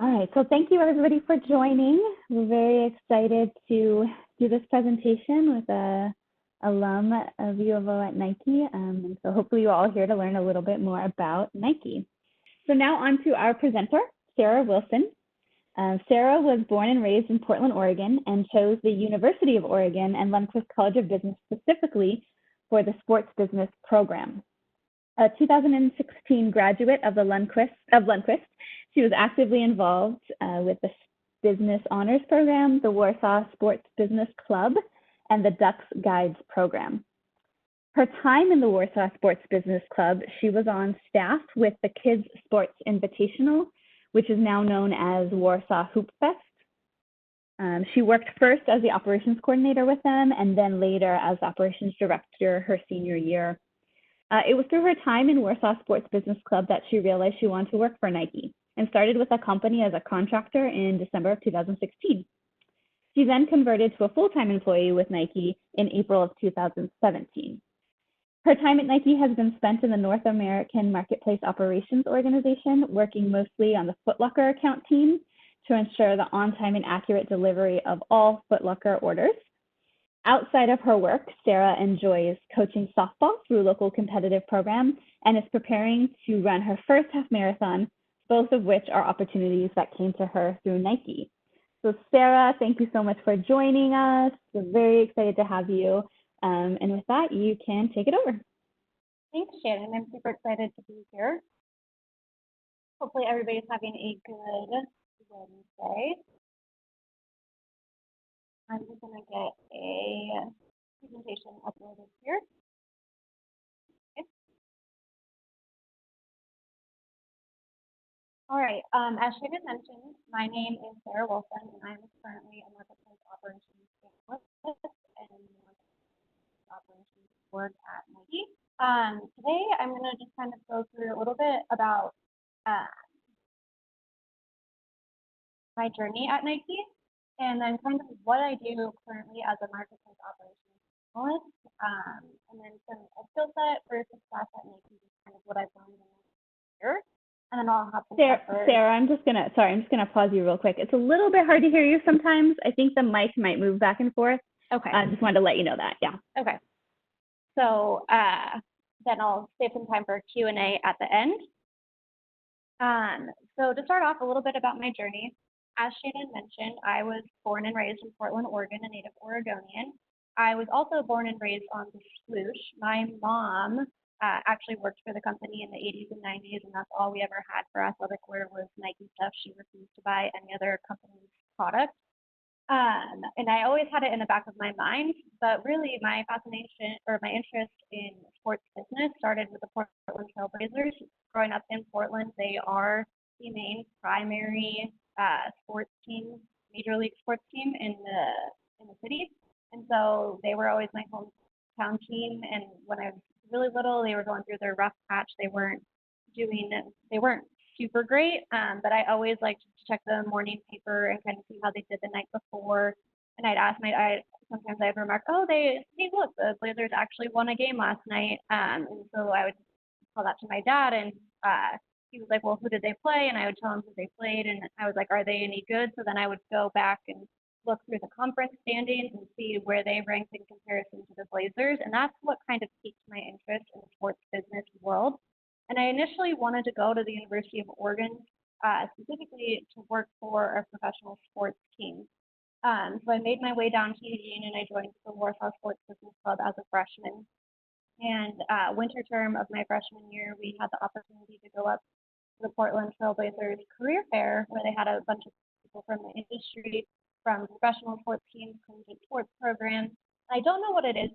All right, so thank you everybody for joining. We're very excited to do this presentation with a alum of U of O at Nike. And so hopefully you're all here to learn a little bit more about Nike. So now on to our presenter, Sarah Wilson. Sarah was born and raised in Portland, Oregon, and chose the University of Oregon and Lundquist College of Business specifically for the sports business program. A 2016 graduate of Lundquist, she was actively involved with the Business Honors Program, the Warsaw Sports Business Club, and the Ducks Guides program. Her time in the Warsaw Sports Business Club, she was on staff with the Kids Sports Invitational, which is now known as Warsaw Hoop Fest. She worked first as the operations coordinator with them, and then later as operations director her senior year. It was through her time in Warsaw Sports Business Club that she realized she wanted to work for Nike and started with the company as a contractor in December of 2016. She then converted to a full-time employee with Nike in April of 2017. Her time at Nike has been spent in the North American Marketplace Operations Organization, working mostly on the Foot Locker account team to ensure the on-time and accurate delivery of all Foot Locker orders. Outside of her work, Sarah enjoys coaching softball through local competitive programs and is preparing to run her first half marathon, both of which are opportunities that came to her through Nike. So Sarah, thank you so much for joining us. We're very excited to have you. And with that, you can take it over. Thanks, Shannon. I'm super excited to be here. Hopefully everybody's having a good Wednesday. I'm just going to get a presentation uploaded here. Okay. All right, as Shannon mentioned, my name is Sarah Wilson, and I'm currently a Marketplace Operations Analyst and Operations Board at Nike. Today, I'm going to just kind of go through a little bit about my journey at Nike, and then kind of what I do currently as a Marketplace Operations Analyst, and then a skill set for success at Nike, is kind of what I've learned in this year. And then I'll have to Sarah, I'm just gonna pause you real quick. It's a little bit hard to hear you sometimes. I think the mic might move back and forth. Okay. I just wanted to let you know that. Yeah. Okay. So then I'll save some time for Q&A at the end. So to start off, a little bit about my journey. As Shannon mentioned, I was born and raised in Portland, Oregon, a native Oregonian. I was also born and raised on the swoosh. My mom actually worked for the company in the 80s and 90s, and that's all we ever had for athletic wear was Nike stuff. She refused to buy any other company's product. And I always had it in the back of my mind, but really my fascination or my interest in sports business started with the Portland Trail Blazers. Growing up in Portland, they are the main primary sports team, major league sports team in the city. And so they were always my hometown team. And when I was really little, they were going through their rough patch. They weren't super great, but I always liked to check the morning paper and kind of see how they did the night before. And I'd ask sometimes I'd remark, hey, look, the Blazers actually won a game last night. And so I would tell that to my dad, and he was like, well, who did they play? And I would tell him who they played, and I was like, are they any good? So then I would go back and look through the conference standings and see where they ranked in comparison to the Blazers, and that's what kind of piqued my interest in the sports business world. And I initially wanted to go to the University of Oregon, specifically to work for a professional sports team. So I made my way down to Eugene, and I joined the Warsaw Sports Business Club as a freshman. And winter term of my freshman year, we had the opportunity to go up to the Portland Trail Blazers career fair, where they had a bunch of people from the industry, from professional sports teams, collegiate sports programs. I don't know what it is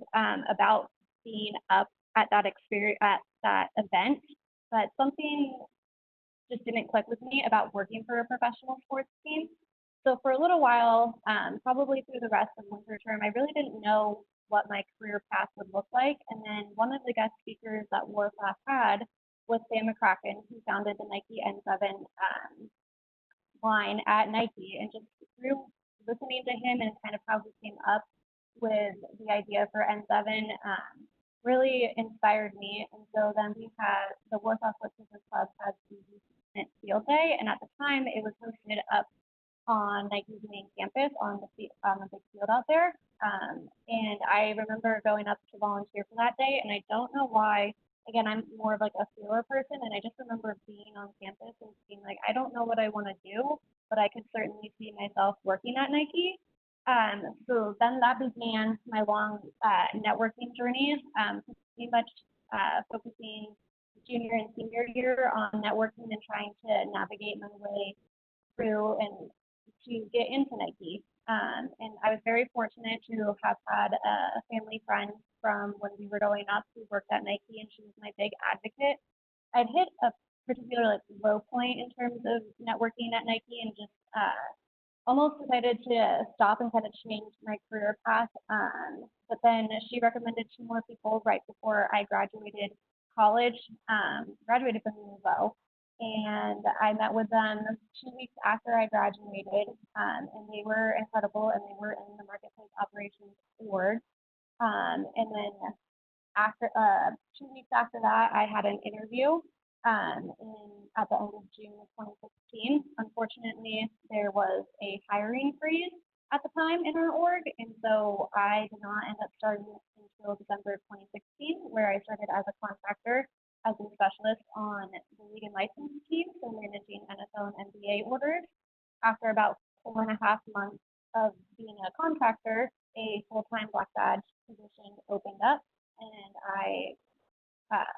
about being up at that experience, at that event, but something just didn't click with me about working for a professional sports team. So for a little while, probably through the rest of winter term, I really didn't know what my career path would look like. And then one of the guest speakers that Warsaw had was Sam McCracken, who founded the Nike N7 line at Nike. And just through listening to him and kind of how he came up with the idea for N7 really inspired me. And so then we had the Warsaw Sports Business Club has the field day, and at the time it was hosted located up on Nike's main campus on the big field out there. And I remember going up to volunteer for that day, and I don't know why. Again, I'm more of like a feeler person, and I just remember being on campus and being like, I don't know what I want to do, but I could certainly see myself working at Nike. So then that began my long networking journey, pretty much focusing junior and senior year on networking and trying to navigate my way through and to get into Nike. And I was very fortunate to have had a family friend from when we were growing up who worked at Nike, and she was my big advocate. I'd hit a particular like low point in terms of networking at Nike, and just almost decided to stop and kind of change my career path. But then she recommended two more people right before I graduated college, graduated from UNIVO. And I met with them 2 weeks after I graduated, and they were incredible, and they were in the Marketplace Operations org. And then after 2 weeks after that, I had an interview at the end of June of 2016. Unfortunately, there was a hiring freeze at the time in our org, and so I did not end up starting until December of 2016, where I started as a contractor as a specialist on the league and license team, so managing NFL and NBA orders. After about 4.5 months of being a contractor, a full-time black badge position opened up, and I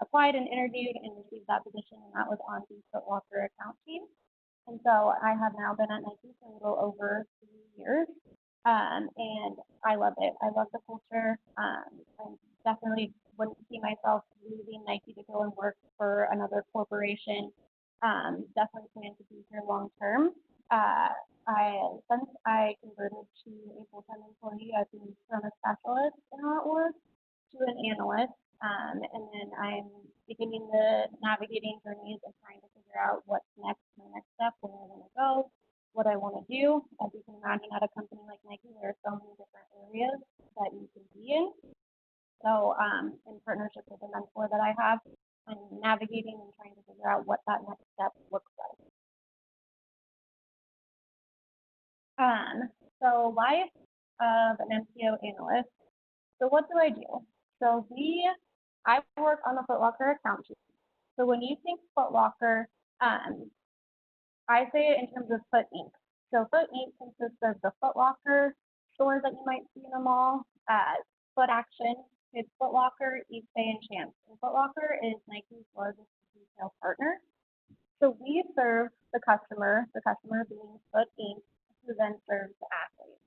applied and interviewed and received that position, and that was on the Foot Locker account team. And so I have now been at Nike for a little over 3 years, and I love it. I love the culture. I definitely wouldn't see myself leaving Nike to go and work for another corporation. Definitely plan to be here long term. Since I converted to a full-time employee, I've moved from a specialist in our org to an analyst, and then I'm beginning the navigating journeys and trying to figure out what's next, my next step, where I want to go, what I want to do. As you can imagine, at a company like Nike, there are so many different areas that you can be in. So in partnership with the mentor that I have, I'm navigating and trying to figure out what that next step looks like. So life of an MCO analyst. So what do I do? So I work on the Foot Locker account team. So when you think Foot Locker, I say it in terms of Foot Inc. So Foot Inc. consists of the Foot Locker stores that you might see in a mall, Foot Action, Kids Foot Locker, Eastbay, and Champs. And Foot Locker is Nike's largest retail partner. So we serve the customer being Foot Inc., who then serves the athlete.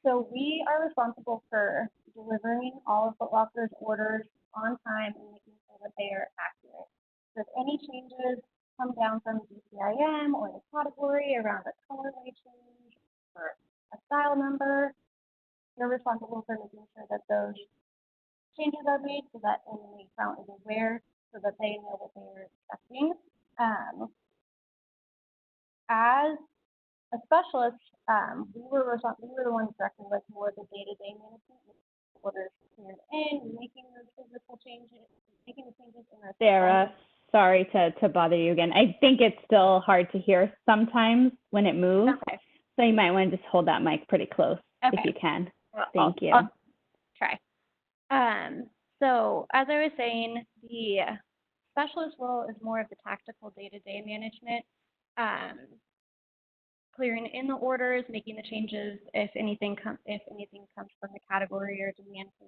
So we are responsible for delivering all of Foot Locker's orders on time and making sure that they are accurate. So if any changes come down from DCIM or the category around a colorway change or a style number, you're responsible for making sure that those changes are made so that the account is aware so that they know what they are expecting. As a specialist, we were the ones directly with more of the day-to-day management, orders cleared in, making those physical changes, making the changes in our Sarah, sorry to bother you again. I think it's still hard to hear sometimes when it moves. Okay. So you might want to just hold that mic pretty close if you can. Thank you. I'll try. So as I was saying, the specialist role is more of the tactical day-to-day management, clearing in the orders, making the changes if anything comes from the category or demand from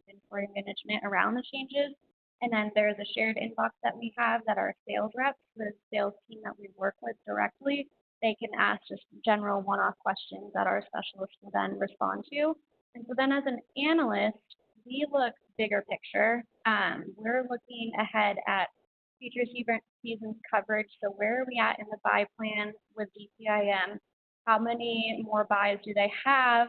inventory management around the changes. And then there's a shared inbox that we have that our sales reps, the sales team that we work with directly, they can ask just general one-off questions that our specialists will then respond to. And so then as an analyst, we look bigger picture. We're looking ahead at future seasons coverage. So where are we at in the buy plan with DCIM? How many more buys do they have?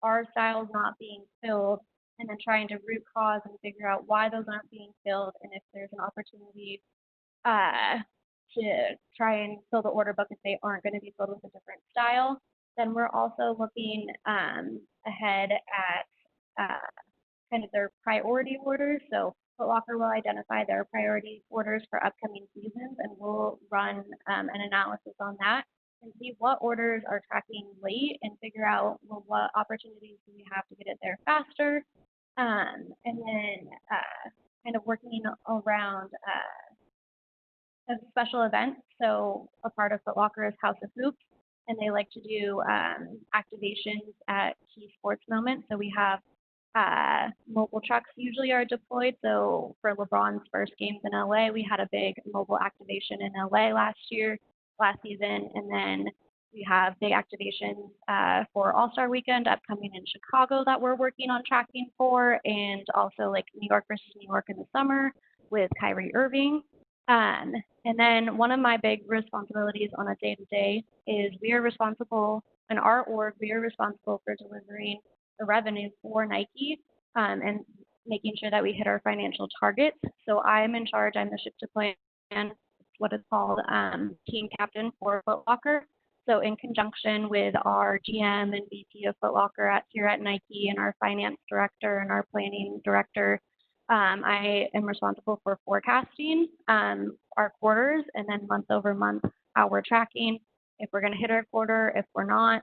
Are styles not being filled? And then trying to root cause and figure out why those aren't being filled, and if there's an opportunity to try and fill the order book if they aren't going to be filled with a different style. Then we're also looking ahead at kind of their priority orders. So Foot Locker will identify their priority orders for upcoming seasons, and we'll run an analysis on that and see what orders are tracking late and figure out, well, what opportunities do we have to get it there faster. And then kind of working around a special events. So a part of Foot Locker is House of Hoops, and they like to do activations at key sports moments. So we have mobile trucks usually are deployed. So for LeBron's first games in LA, we had a big mobile activation in LA last season, and then we have big activations for All-Star Weekend upcoming in Chicago that we're working on tracking for, and also like New York versus New York in the summer with Kyrie Irving. And then one of my big responsibilities on a day-to-day is we are responsible, in our org, we are responsible for delivering the revenue for Nike and making sure that we hit our financial targets. So I'm in charge, I'm the ship to plan, what is called team captain for Foot Locker. So in conjunction with our GM and VP of Foot Locker here at Nike and our finance director and our planning director, I am responsible for forecasting our quarters and then month over month how we're tracking, if we're going to hit our quarter, if we're not,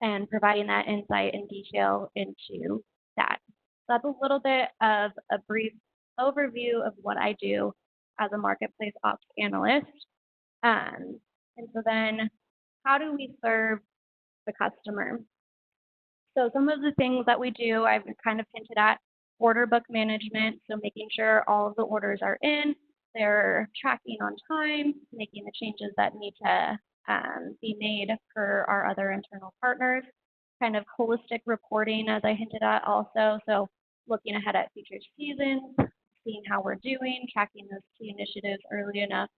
and providing that insight and detail into that. So that's a little bit of a brief overview of what I do as a Marketplace Ops Analyst. And so then how do we serve the customer? So some of the things that we do, I've kind of hinted at order book management, so making sure all of the orders are in, they're tracking on time, making the changes that need to be made for our other internal partners, kind of holistic reporting, as I hinted at also, so looking ahead at future seasons, seeing how we're doing, tracking those key initiatives early enough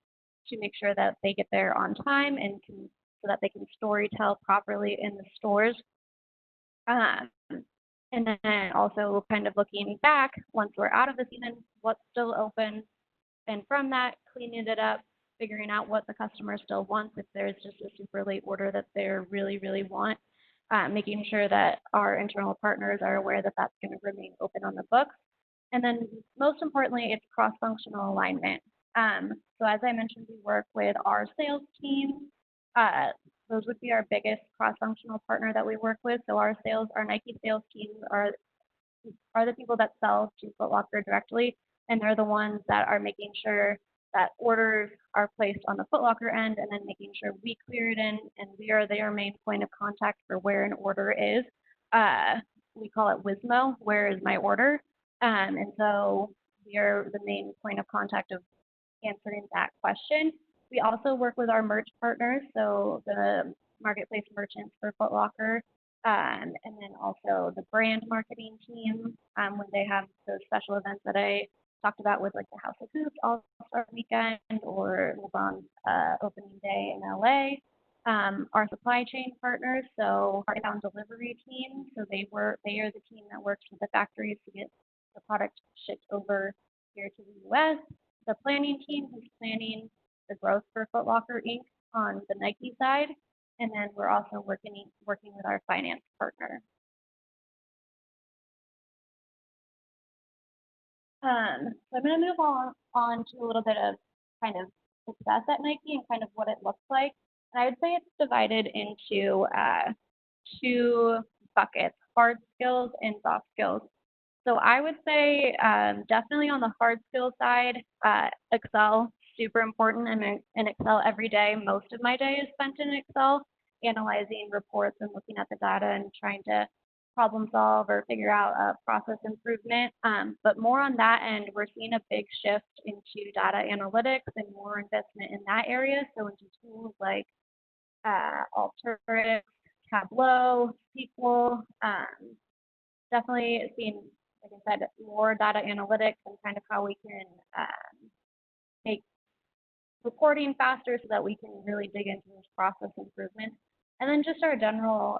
to make sure that they get there on time and so that they can story tell properly in the stores. And then also kind of looking back, once we're out of the season, what's still open, and from that, cleaning it up, figuring out what the customer still wants, if there's just a super late order that they really, really want, making sure that our internal partners are aware that that's going to remain open on the books. And then most importantly, it's cross-functional alignment. So as I mentioned, we work with our sales team. Those would be our biggest cross-functional partner that we work with. So our Nike sales teams are the people that sell to Foot Locker directly, and they're the ones that are making sure that orders are placed on the Foot Locker end, and then making sure we clear it in, and we are their main point of contact for where an order is. We call it WISMO, where is my order? And so we are the main point of contact of answering that question. We also work with our merch partners, so the marketplace merchants for Foot Locker, and then also the brand marketing team when they have those special events that I talked about with like the House of Hoops All-Star Weekend or LeBron's opening day in LA. Our supply chain partners, so our inbound delivery team, so they are the team that works with the factories to get the product shipped over here to the US. The planning team who's planning the growth for Foot Locker Inc. on the Nike side, and then we're also working with our finance partner. So I'm going to move on to a little bit of kind of success at Nike and kind of what it looks like. And I would say it's divided into two buckets, hard skills and soft skills. So I would say definitely on the hard skills side, Excel, super important. I'm in Excel every day. Most of my day is spent in Excel, analyzing reports and looking at the data and trying to problem solve or figure out a process improvement. But more on that end, we're seeing a big shift into data analytics and more investment in that area. So into tools like Alteryx, Tableau, SQL, definitely seeing, like I said, more data analytics and kind of how we can make reporting faster so that we can really dig into those process improvements. And then just our general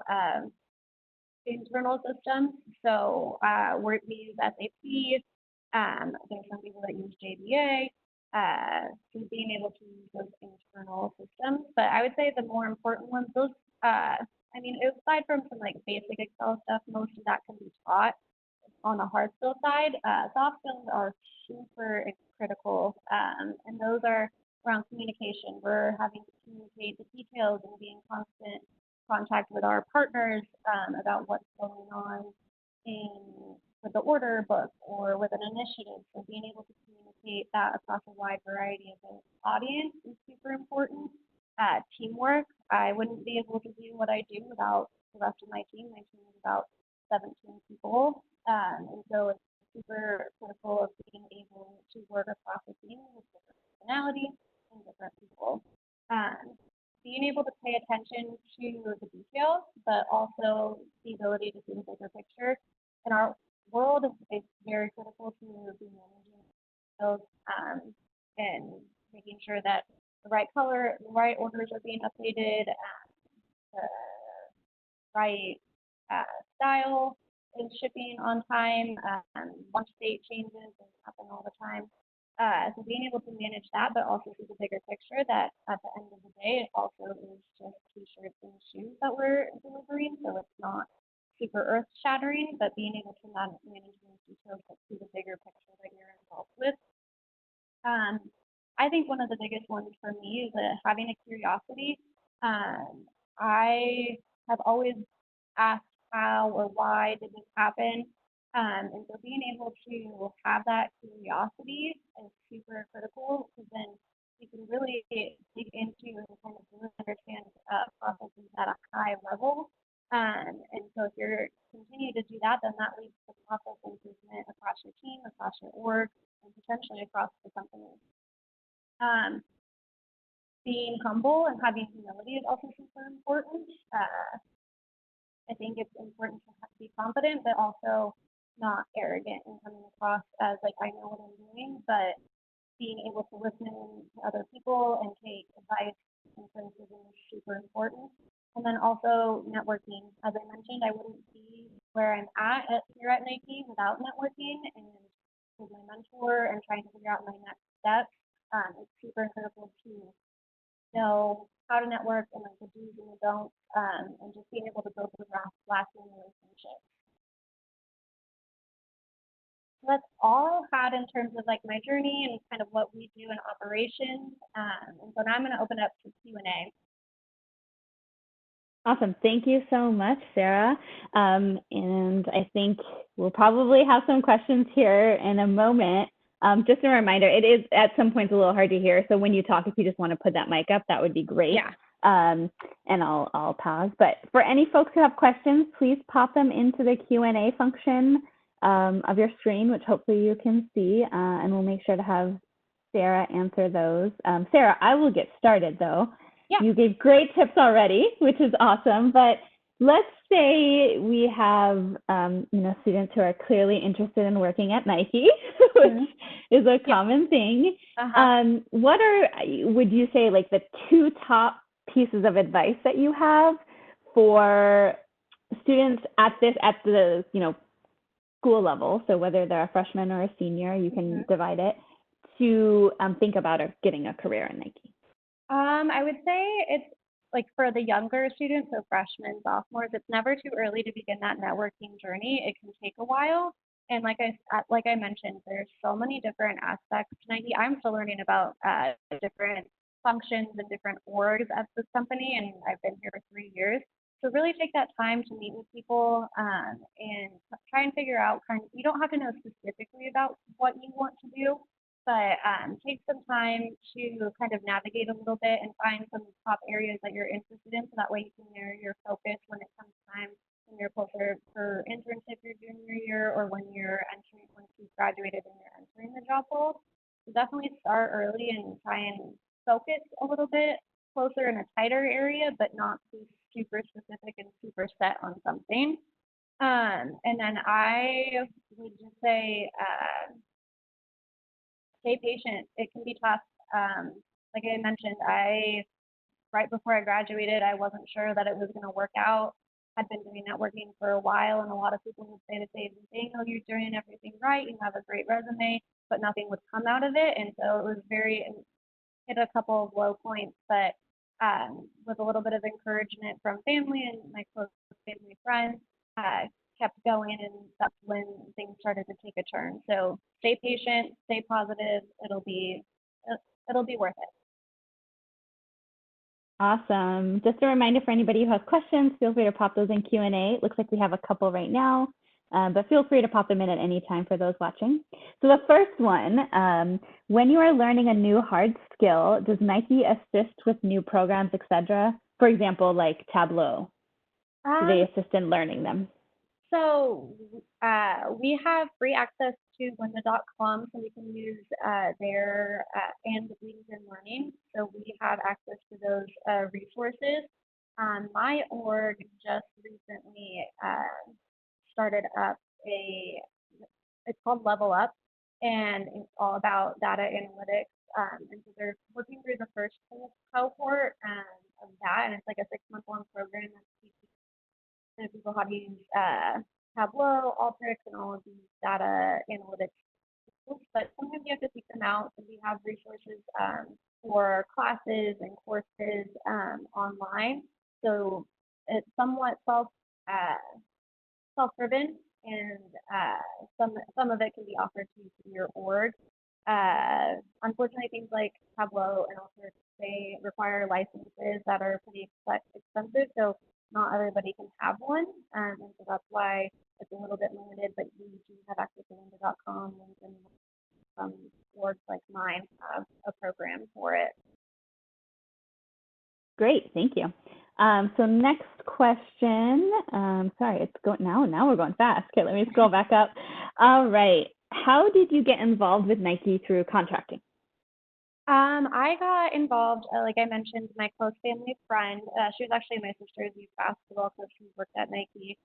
internal systems. So we use SAP. There's some people that use JBA. So being able to use those internal systems. But I would say the more important ones, those, I mean, aside from some like basic Excel stuff, most of that can be taught. On the hard skill side, soft skills are super critical, and those are around communication. We're having to communicate the details and be in constant contact with our partners about what's going on with the order book or with an initiative. So being able to communicate that across a wide variety of the audience is super important. Teamwork, I wouldn't be able to do what I do without the rest of my team. My team is about 17 people. And so it's super critical of being able to work across a team with different personalities and different people. Being able to pay attention to the details, but also the ability to see the bigger picture. In our world, it's very critical to be managing those and making sure that the right color, the right orders are being updated, the right style is shipping on time, launch date changes and happen all the time. So being able to manage that, but also see the bigger picture that at the end of the day, it also is just t-shirts and shoes that we're delivering. So it's not super earth shattering, but being able to manage those details, but see the bigger picture that you're involved with. I think one of the biggest ones for me is having a curiosity. I have always asked how or why did this happen, and so being able to have that curiosity is super critical because then you can really dig into and kind of really understand processes at a high level. And so if you're continue to do that, then that leads to process improvement across your team, across your org, and potentially across the company. Being humble and having humility is also super important. I think it's important to be confident, but also not arrogant and coming across as like I know what I'm doing, but being able to listen to other people and take advice and criticism is super important. And then also networking. As I mentioned, I wouldn't be where I'm here at Nike without networking and with my mentor and trying to figure out my next steps. It's super critical to know how to network and like the do's and the don'ts, and just being able to build those lasting relationships. So that's all I've had in terms of like my journey and kind of what we do in operations. And so now I'm going to open up to Q&A. Awesome. Thank you so much, Sarah. And I think we'll probably have some questions here in a moment. Just a reminder, it is at some points a little hard to hear. So when you talk, if you just want to put that mic up, that would be great. Yeah. And I'll pause. But for any folks who have questions, please pop them into the Q&A function of your screen, which hopefully you can see. And we'll make sure to have Sarah answer those. Sarah, I will get started though. Yeah. You gave great tips already, which is awesome. But let's say we have students who are clearly interested in working at Nike, which is a common thing. What would you say like the two top pieces of advice that you have for students at the school level? So whether they're a freshman or a senior, you can divide it to think about getting a career in Nike. I would say it's like for the younger students, so freshmen, sophomores, it's never too early to begin that networking journey. It can take a while. And like I mentioned, there's so many different aspects to Nike. I'm still learning about different functions and different orgs at this company, and I've been here for 3 years. So really take that time to meet with people and try and figure out you don't have to know specifically about what you want to do, but take some time to kind of navigate a little bit and find some top areas that you're interested in, so that way you can narrow your focus when it comes time when you're closer for internship your junior year or once you've graduated and you're entering the job role. So definitely start early and try and focus a little bit closer in a tighter area, but not too super specific and super set on something. And then I would just say, stay patient. It can be tough. Like I mentioned, right before I graduated, I wasn't sure that it was going to work out. I'd been doing networking for a while, and a lot of people would say the same thing. Oh, you're doing everything right. You have a great resume, but nothing would come out of it. And so it was hit a couple of low points, but with a little bit of encouragement from family and my close family friends, kept going, and that's when things started to take a turn. So stay patient, stay positive. It'll be worth it. Awesome. Just a reminder for anybody who has questions, feel free to pop those in Q&A. It looks like we have a couple right now, but feel free to pop them in at any time for those watching. So the first one, when you are learning a new hard skill, does Nike assist with new programs, etc.? For example, like Tableau. Do they assist in learning them? So we have free access to lynda.com, so we can use their and LinkedIn Learning. So we have access to those resources. My org just recently started up it's called Level Up, and it's all about data analytics. And so they're working through the first cohort of that, and it's like a 6-month-long program that teaches people how to use Tableau, Alteryx, and all of these data analytics tools. But sometimes you have to seek them out, and we have resources for classes and courses online. So it's somewhat self-driven, and some of it can be offered to you through your org. Unfortunately, things like Tableau and Alteryx, they require licenses that are pretty expensive, so not everybody can have one, and so that's why it's a little bit limited. But you do have access to lynda.com, and some orgs like mine have a program for it. Great, thank you. So next question, sorry, it's going now we're going fast. Okay, let me scroll back up. All right, how did you get involved with Nike through contracting? I got involved, like I mentioned, my close family friend, she was actually my sister's youth basketball coach who worked at Nike.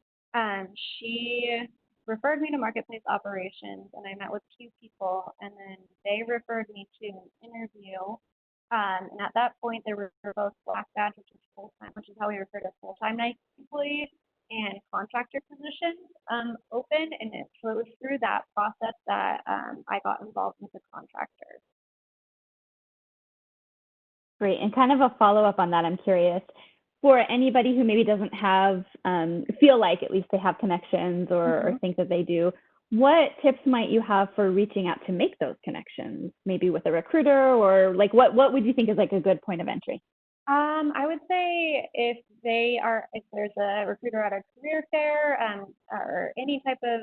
She referred me to Marketplace Operations, and I met with 2 people, and then they referred me to an interview. And at that point, they were both Black Badge, which is full-time, which is how we refer to full-time Nike employees, and contractor positions open. And so it was through that process that I got involved with the contractors. Great, and kind of a follow-up on that, I'm curious, for anybody who maybe doesn't have, feel like at least they have connections or think that they do, what tips might you have for reaching out to make those connections? Maybe with a recruiter, or like what would you think is like a good point of entry? I would say if there's a recruiter at a career fair or any type of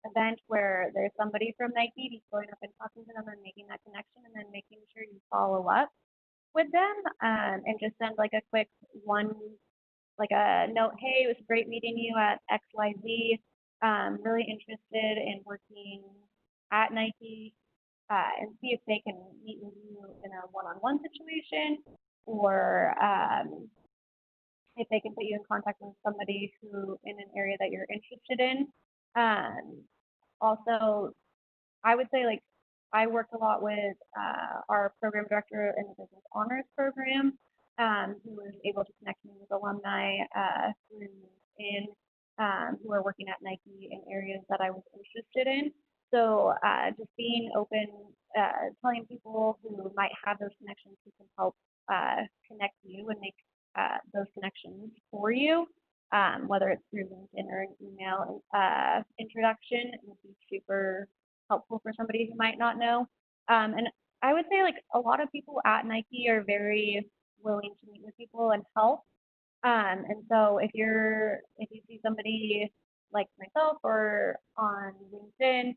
event where there's somebody from Nike, just going up and talking to them and making that connection, and then making sure you follow up with them and just send like a quick a note. Hey, it was great meeting you at XYZ. Really interested in working at Nike, and see if they can meet with you in a one-on-one situation, or if they can put you in contact with somebody who in an area that you're interested in. Also, I would say I worked a lot with our program director in the business honors program, who was able to connect me with alumni through LinkedIn who are working at Nike in areas that I was interested in. So just being open, telling people who might have those connections who can help connect you and make those connections for you, whether it's through LinkedIn or an email introduction, would be super helpful for somebody who might not know. And I would say a lot of people at Nike are very willing to meet with people and help. And so if you see somebody like myself or on LinkedIn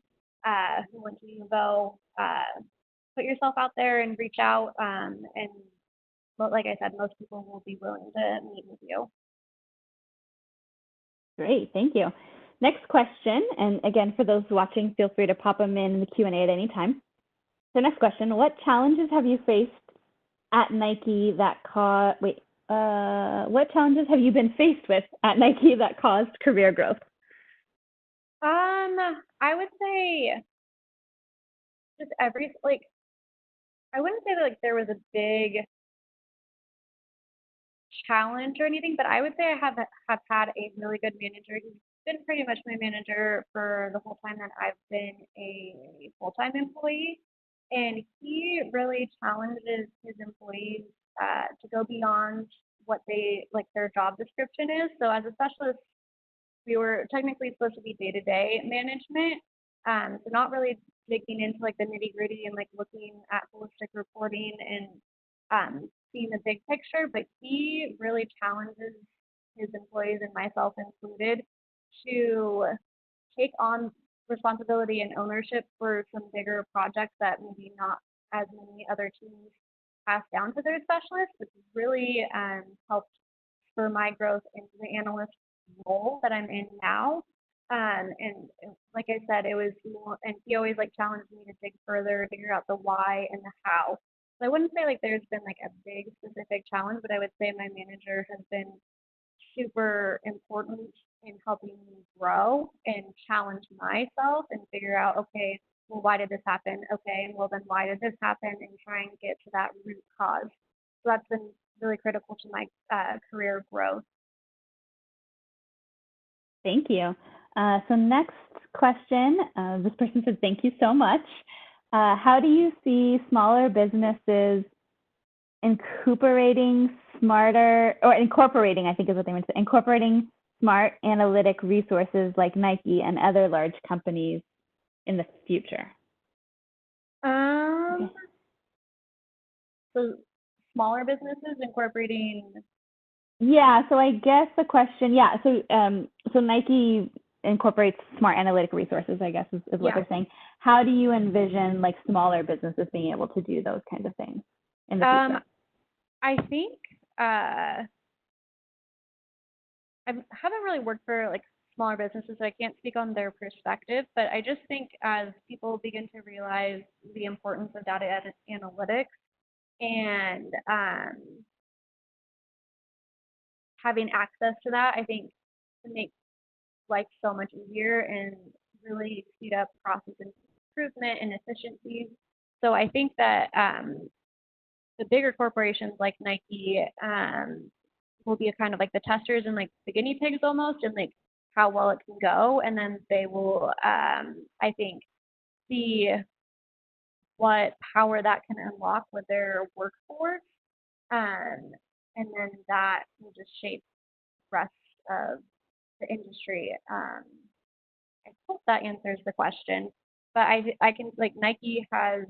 who wants you to go put yourself out there and reach out. And like I said, most people will be willing to meet with you. Great, thank you. Next question, and again, for those watching, feel free to pop them in the Q&A at any time. So next question, what challenges have you faced at Nike that what challenges have you been faced with at Nike that caused career growth? I would say just I wouldn't say that there was a big challenge or anything, but I would say I have had a really good manager. He's been pretty much my manager for the whole time that I've been a full-time employee, and he really challenges his employees to go beyond what their job description is. So as a specialist, we were technically supposed to be day-to-day management, so not really digging into the nitty-gritty and looking at holistic reporting and seeing the big picture, but he really challenges his employees and myself included to take on responsibility and ownership for some bigger projects that maybe not as many other teams pass down to their specialists, which really helped spur my growth into the analyst role that I'm in now. And like I said, it was more, and he always like challenged me to dig further, figure out the why and the how. So I wouldn't say like there's been like a big specific challenge, but I would say my manager has been super important in helping me grow and challenge myself and figure out, okay, well, why did this happen? Okay, well, then why did this happen? And try and get to that root cause. So that's been really critical to my career growth. Thank you. So next question, this person says, thank you so much. How do you see smaller businesses incorporating, I think is what they meant to say, incorporating smart analytic resources like Nike and other large companies in the future? Okay. So smaller businesses incorporating. Yeah, so I guess the question, yeah, so Nike incorporates smart analytic resources, I guess is what they're saying. How do you envision like smaller businesses being able to do those kinds of things in the future? I think I haven't really worked for like smaller businesses, so I can't speak on their perspective, but I just think as people begin to realize the importance of data analytics and having access to that, I think it makes life so much easier and really speed up process improvement and efficiencies. So I think that the bigger corporations like Nike will be a kind of like the testers and like the guinea pigs almost, and like how well it can go, and then they will, I think, see what power that can unlock with their workforce, and then that will just shape the rest of the industry. I hope that answers the question. But I can, like, Nike has,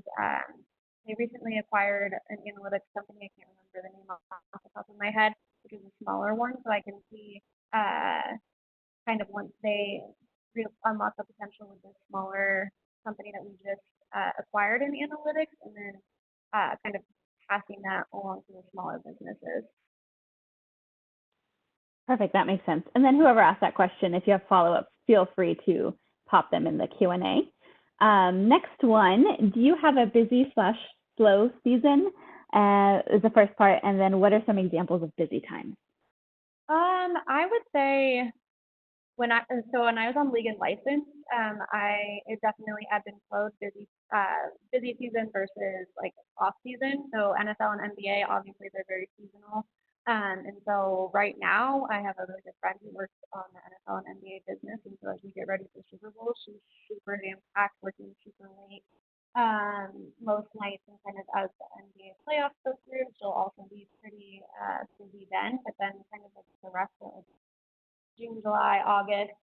they recently acquired an analytics company. I can't remember the name off the top of my head, which is a smaller one. So I can see kind of once they unlock the potential with this smaller company that we just acquired in analytics, and then kind of passing that along to the smaller businesses. Perfect, that makes sense. And then whoever asked that question, if you have follow-ups, feel free to pop them in the Q&A. Next one, do you have a busy/slow season is the first part, and then what are some examples of busy times? I would say when I was on League and License, it definitely ebbed and flowed, busy season versus like off season. So NFL and NBA, obviously they're very seasonal. And so right now I have a really good friend who works on the NFL and NBA business, and so as we get ready for Super Bowl, she's super jam-packed, working super late most nights, and kind of as the NBA playoffs go through, she'll also be pretty busy then. But then kind of like the rest of June, July, August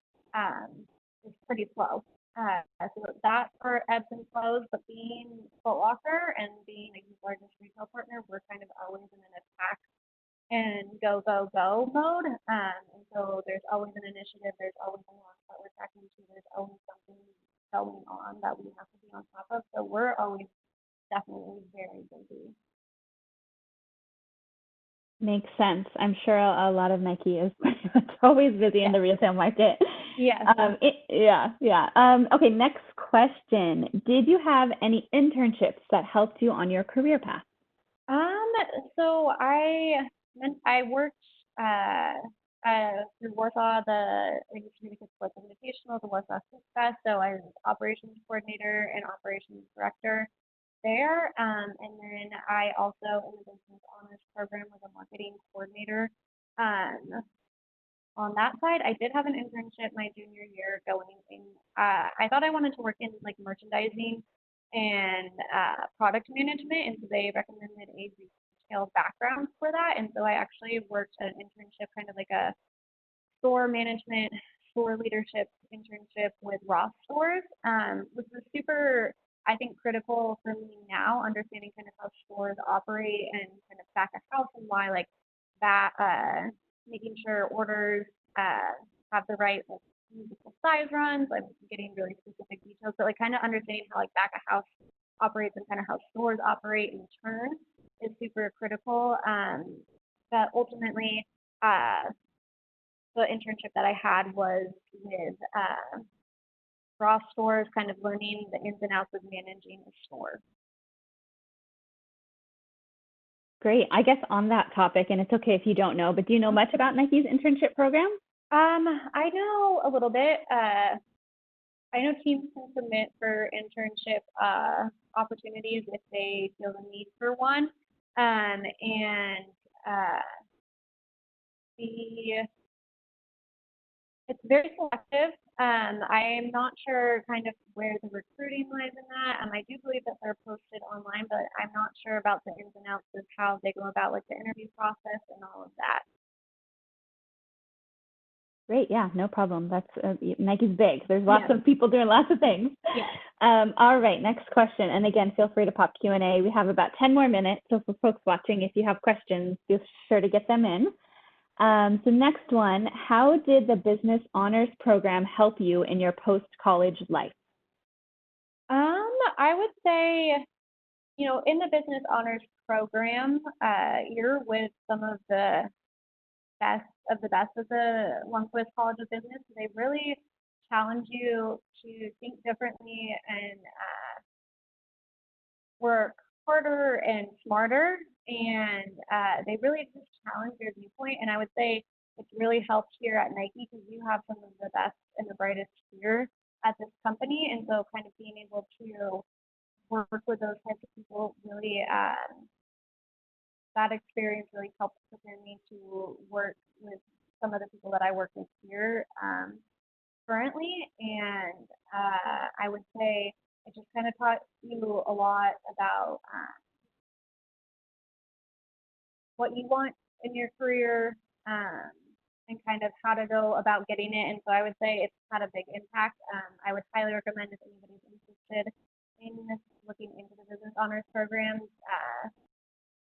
is pretty slow. So that for ebbs and flows, but being Foot Locker and being a largest retail partner, we're kind of always in an attack and go, go, go mode. And so there's always an initiative, there's always a launch that we're tracking to, there's always something going on that we have to be on top of. So we're always definitely very busy. Makes sense. I'm sure a lot of Nike is always busy in the retail market. Yes. Okay, next question. Did you have any internships that helped you on your career path? So I worked through Warsaw, the Communicate Sports Invitational, the Warsaw Success. So I was operations coordinator and operations director there. And then I also, in the business honors program, was a marketing coordinator. On that side, I did have an internship my junior year going in. I thought I wanted to work in like merchandising and product management, and so they recommended a retail background for that. And so I actually worked an internship, kind of like a store management, store leadership internship with Ross Stores, which was super I think critical for me now, understanding kind of how stores operate and kind of back of house and why like that, making sure orders have the right like usable size runs, like getting really specific details, but like kind of understanding how like back of house operates and kind of how stores operate in turn is super critical. But ultimately, uh, the internship that I had was with raw stores, kind of learning the ins and outs of managing a store. Great. I guess on that topic, and it's okay if you don't know, but do you know much about Nike's internship program? I know a little bit. I know teams can submit for internship opportunities if they feel the need for one. And the it's very selective. I am not sure kind of where the recruiting lies in that. I do believe that they're posted online, but I'm not sure about the ins and outs of how they go about like the interview process and all of that. Great. Yeah, no problem. That's Nike's big. There's lots of people doing lots of things. Yeah. All right, next question. And again, feel free to pop Q&A. We have about 10 more minutes. So for folks watching, if you have questions, be sure to get them in. So next one, how did the Business Honors Program help you in your post-college life? I would say, you know, in the Business Honors Program, you're with some of the best of the Longquist College of Business. They really challenge you to think differently and work harder and smarter. And they really just challenge your viewpoint. And I would say it's really helped here at Nike because you have some of the best and the brightest here at this company. And so kind of being able to work with those types of people really, that experience really helped prepare me to work with some of the people that I work with here currently. And I would say it just kind of taught you a lot about what you want in your career and kind of how to go about getting it. And so I would say it's had a big impact. I would highly recommend if anybody's interested in looking into the Business Honors programs,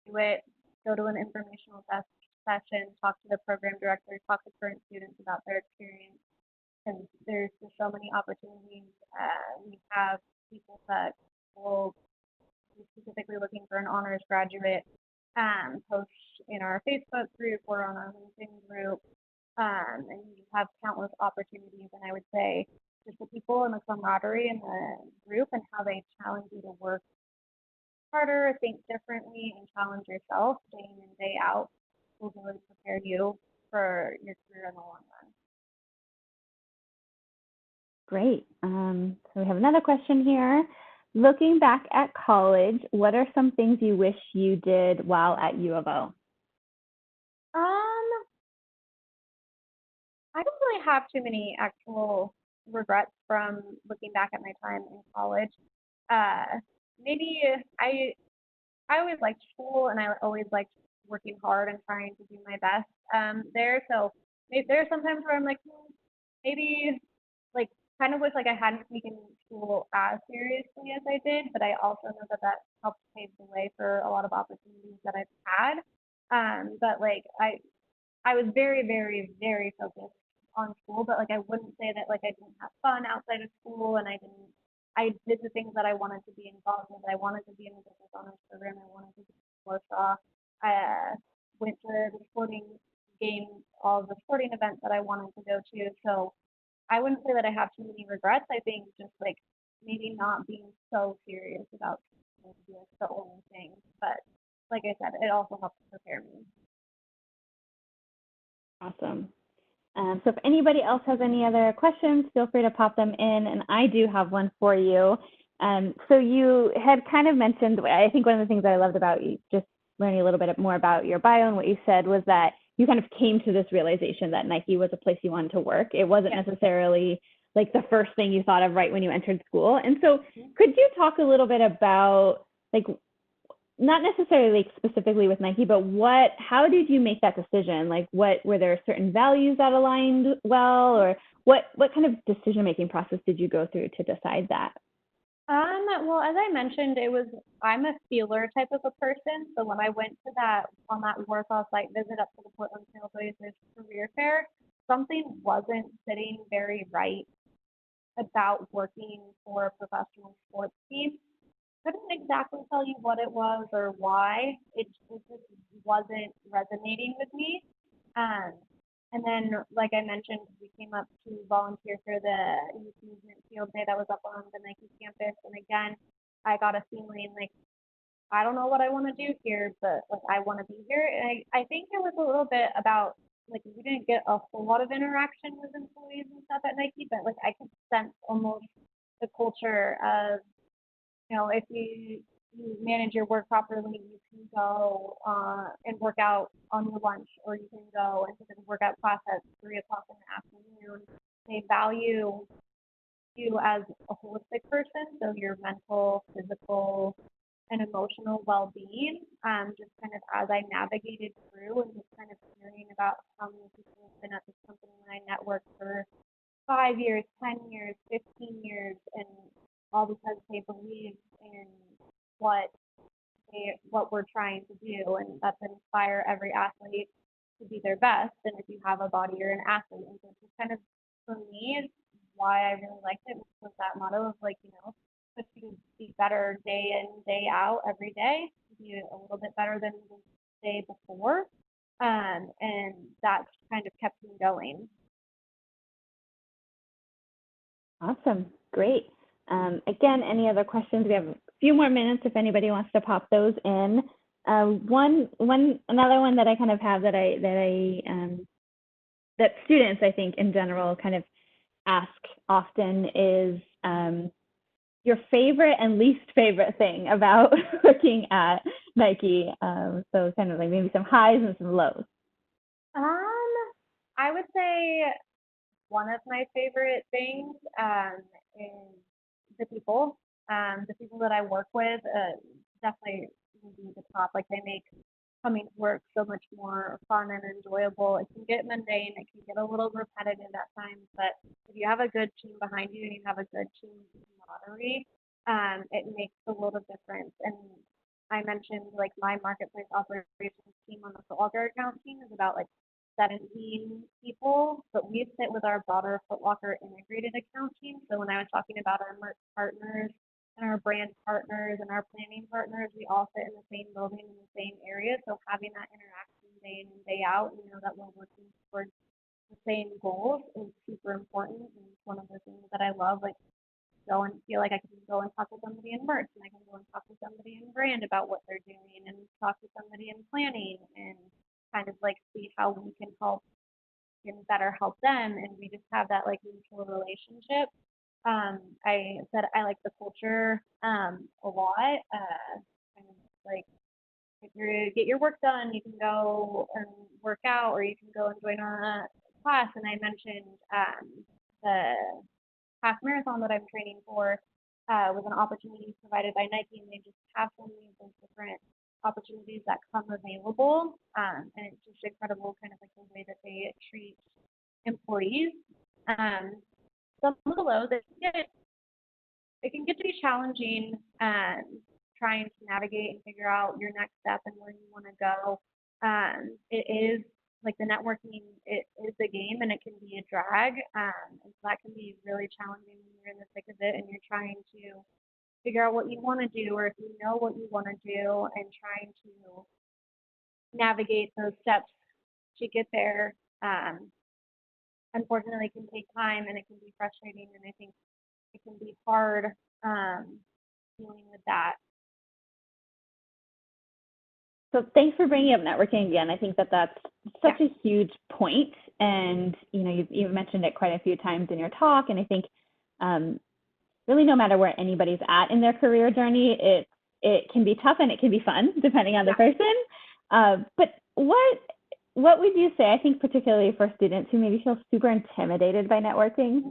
do it, go to an informational session, talk to the program director, talk to current students about their experience. And there's just so many opportunities. We have people that will be specifically looking for an honors graduate, post in our Facebook group or on our LinkedIn group. And you have countless opportunities. And I would say just the people and the camaraderie in the group and how they challenge you to work harder, think differently, and challenge yourself day in and day out will really prepare you for your career in the long run. Great. So we have another question here. Looking back at college, what are some things you wish you did while at U of O? I don't really have too many actual regrets from looking back at my time in college. Maybe I always liked school and I always liked working hard and trying to do my best there. So maybe there are some times where I'm like, maybe like kind of wish like I hadn't taken school as seriously as I did, but I also know that that helped pave the way for a lot of opportunities that I've had. But like I was very, very, very focused on school, but like I wouldn't say that like I didn't have fun outside of school and I did the things that I wanted to be involved with. I wanted to be in the business honors program. I wanted to be in Warsaw. I went to the sporting games, all the sporting events that I wanted to go to. So I wouldn't say that I have too many regrets. I think just like maybe not being so serious about the only thing. But like I said, it also helps prepare me. Awesome. So if anybody else has any other questions, feel free to pop them in. And I do have one for you. So you had kind of mentioned, I think one of the things I loved about you, just learning a little bit more about your bio and what you said was that you kind of came to this realization that Nike was a place you wanted to work. It wasn't necessarily like the first thing you thought of right when you entered school. And so could you talk a little bit about like, not necessarily specifically with Nike, but how did you make that decision? Like were there certain values that aligned well, or what kind of decision-making process did you go through to decide that? Well, as I mentioned, I'm a feeler type of a person. So when I went to on that work off-site visit up to the Portland Trailblazers career fair, something wasn't sitting very right about working for a professional sports team. Couldn't exactly tell you what it was or why. It just wasn't resonating with me. Um, and then, like I mentioned, we came up to volunteer for the youth movement field day that was up on the Nike campus. And again, I got a feeling like I don't know what I want to do here, but like I want to be here. And I think it was a little bit about like we didn't get a whole lot of interaction with employees and stuff at Nike, but like I could sense almost the culture of if you manage your work properly, you can go and work out on your lunch, or you can go and take a workout class at 3 o'clock in the afternoon. They value you as a holistic person, so your mental, physical, and emotional well-being. Just kind of as I navigated through and just kind of hearing about how many people have been at this company and I networked for 5 years, 10 years, 15 years, and all because they believe in what what we're trying to do, and that's inspire every athlete to be their best. And if you have a body, you're an athlete. And so it's just kind of for me, why I really liked it was that motto of like, if you be better day in, day out, every day, be a little bit better than the day before. And that kind of kept me going. Awesome. Great. Again, any other questions? We have a few more minutes if anybody wants to pop those in. Another one that I kind of have that that students, I think, in general kind of ask often is your favorite and least favorite thing about working at Nike. So kind of like maybe some highs and some lows. I would say one of my favorite things is the people. The people that I work with definitely would be the top. Like they make coming to work so much more fun and enjoyable. It can get mundane. It can get a little repetitive at times, but if you have a good team behind you and you have a good team camaraderie, it makes a world of difference. And I mentioned like my marketplace operations team on the Footlocker account team is about like 17 people, but we sit with our broader Footlocker integrated account team. So when I was talking about our merch partners and our brand partners and our planning partners, we all sit in the same building in the same area. So having that interaction day in and day out, that we're working towards the same goals is super important. And it's one of the things that I love, like go and feel like I can go and talk to somebody in merch, and I can go and talk to somebody in brand about what they're doing, and talk to somebody in planning, and kind of like see how we can help and better help them. And we just have that like mutual relationship. I said I like the culture a lot. Kind of like if you get your work done, you can go and work out, or you can go and join a class. And I mentioned the half marathon that I'm training for was an opportunity provided by Nike, and they just have so many of those different opportunities that come available. And it's just incredible, kind of like the way that they treat employees. Some of the lows, it can get to be challenging trying to navigate and figure out your next step and where you want to go. It is like the networking, it is a game, and it can be a drag. And so that can be really challenging when you're in the thick of it and you're trying to figure out what you want to do, or if you know what you want to do, and trying to navigate those steps to get there. Unfortunately, it can take time, and it can be frustrating, and I think it can be hard dealing with that. So thanks for bringing up networking again. I think that that's such a huge point, and you've mentioned it quite a few times in your talk. And I think really no matter where anybody's at in their career journey, it can be tough and it can be fun depending on the person. But what would you say? I think particularly for students who maybe feel super intimidated by networking,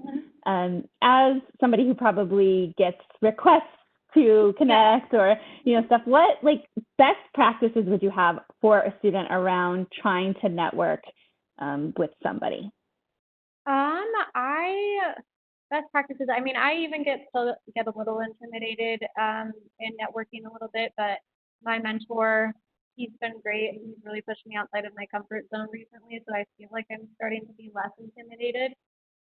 as somebody who probably gets requests to connect or stuff, what like best practices would you have for a student around trying to network with somebody? best practices. I mean, I even get a little intimidated in networking a little bit, but my mentor, he's been great. He's really pushed me outside of my comfort zone recently, so I feel like I'm starting to be less intimidated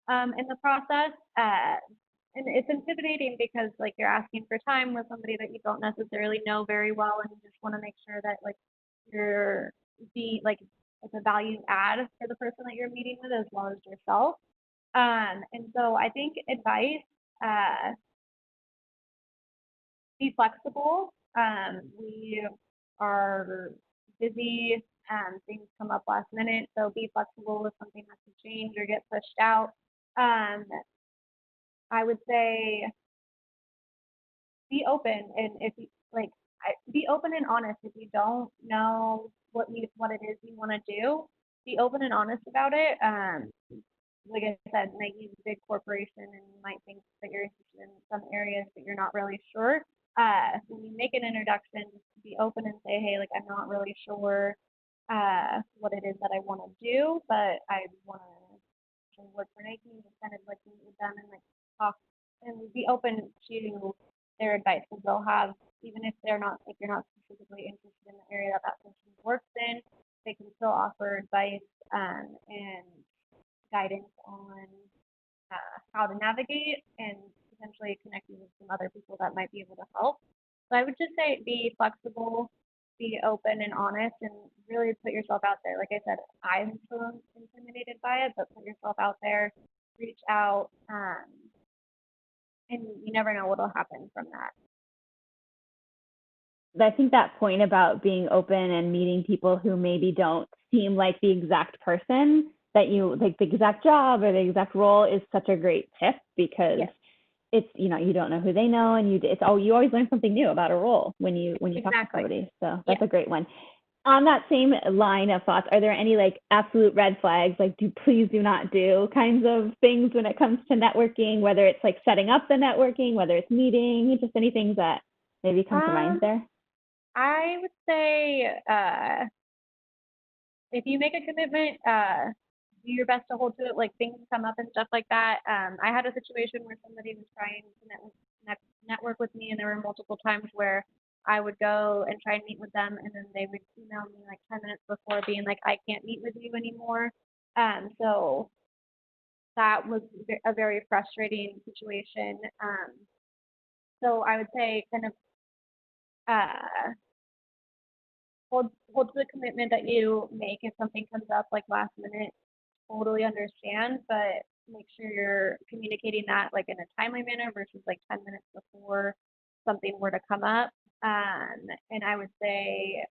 in the process. And it's intimidating because like you're asking for time with somebody that you don't necessarily know very well, and you just want to make sure that like you're being like it's a value add for the person that you're meeting with as well as yourself. And so I think advice, uh, be flexible. We are busy, things come up last minute, so be flexible if something has to change or get pushed out. Um, I would say be open, and if you like, be open and honest. If you don't know what it is you want to do, be open and honest about it. Like I said, Nike's a big corporation, and you might think that you're interested in some areas, but you're not really sure. When you make an introduction, just be open and say, hey, like I'm not really sure what it is that I want to do, but I want to work for Nike and just kind of like meet with them and like talk and be open to their advice, because they'll have, even if they're not, if you're not specifically interested in the area that that person works in, they can still offer advice and guidance on how to navigate and potentially connect you with some other people that might be able to help. So I would just say be flexible, be open and honest, and really put yourself out there. Like I said, I'm still intimidated by it, but put yourself out there, reach out, and you never know what'll happen from that. I think that point about being open and meeting people who maybe don't seem like the exact person that you like, the exact job or the exact role, is such a great tip, because Yes. it's, you know, you don't know who they know, and you always learn something new about a role when you talk to Exactly. somebody. So that's a great one. On that same line of thoughts, are there any like absolute red flags, like please do not do kinds of things when it comes to networking, whether it's like setting up the networking, whether it's meeting, just any things that maybe come to mind there? I would say if you make a commitment, do your best to hold to it. Like things come up and stuff like that. I had a situation where somebody was trying to network with me, and there were multiple times where I would go and try and meet with them, and then they would email me like 10 minutes before, being like, I can't meet with you anymore. So that was a very frustrating situation. So I would say kind of uh, hold to the commitment that you make. If something comes up like last minute, totally understand, but make sure you're communicating that like in a timely manner versus like 10 minutes before something were to come up. And I would say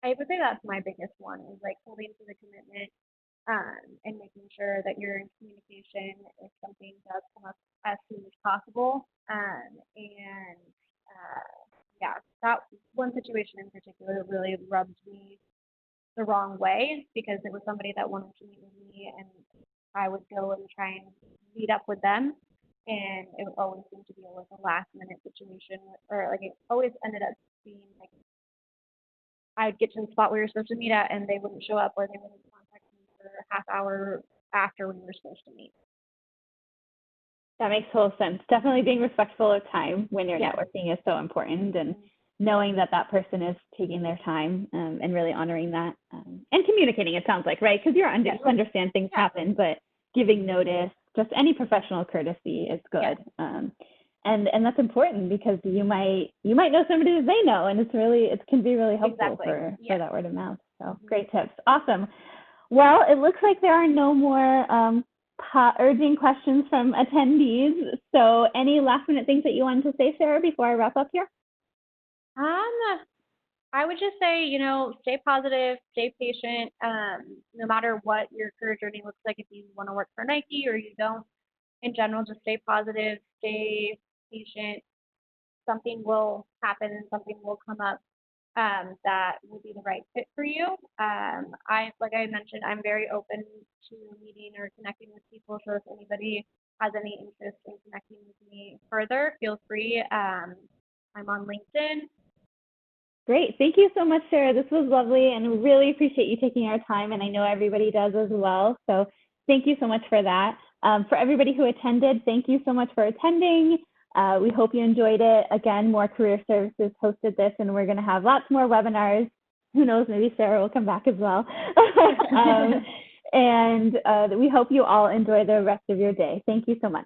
that's my biggest one, is like holding to the commitment, and making sure that you're in communication if something does come up as soon as possible. And yeah, that one situation in particular really rubbed me the wrong way, because it was somebody that wanted to meet with me, and I would go and try and meet up with them, and it always seemed to be like a last minute situation, or like it always ended up being like I'd get to the spot we were supposed to meet at, and they wouldn't show up, or they wouldn't contact me for a half hour after we were supposed to meet. That makes total sense. Definitely being respectful of time when you're Yeah. networking is so important, and knowing that that person is taking their time, and really honoring that, and communicating, it sounds like, right? Because you understand things happen, but giving notice, just any professional courtesy is good. And that's important, because you might know somebody that they know, and it can be really helpful for that word of mouth. So great tips. Awesome. Well, it looks like there are no more urging questions from attendees. So any last minute things that you wanted to say, Sarah, before I wrap up here? I would just say, stay positive, stay patient, no matter what your career journey looks like. If you want to work for Nike or you don't, in general, just stay positive, stay patient. Something will happen and something will come up that will be the right fit for you. Like I mentioned, I'm very open to meeting or connecting with people. So if anybody has any interest in connecting with me further, feel free. I'm on LinkedIn. Great. Thank you so much, Sarah. This was lovely and really appreciate you taking our time. And I know everybody does as well. So thank you so much for that. For everybody who attended, thank you so much for attending. We hope you enjoyed it. Again, more career services hosted this, and we're going to have lots more webinars. Who knows, maybe Sarah will come back as well. And we hope you all enjoy the rest of your day. Thank you so much.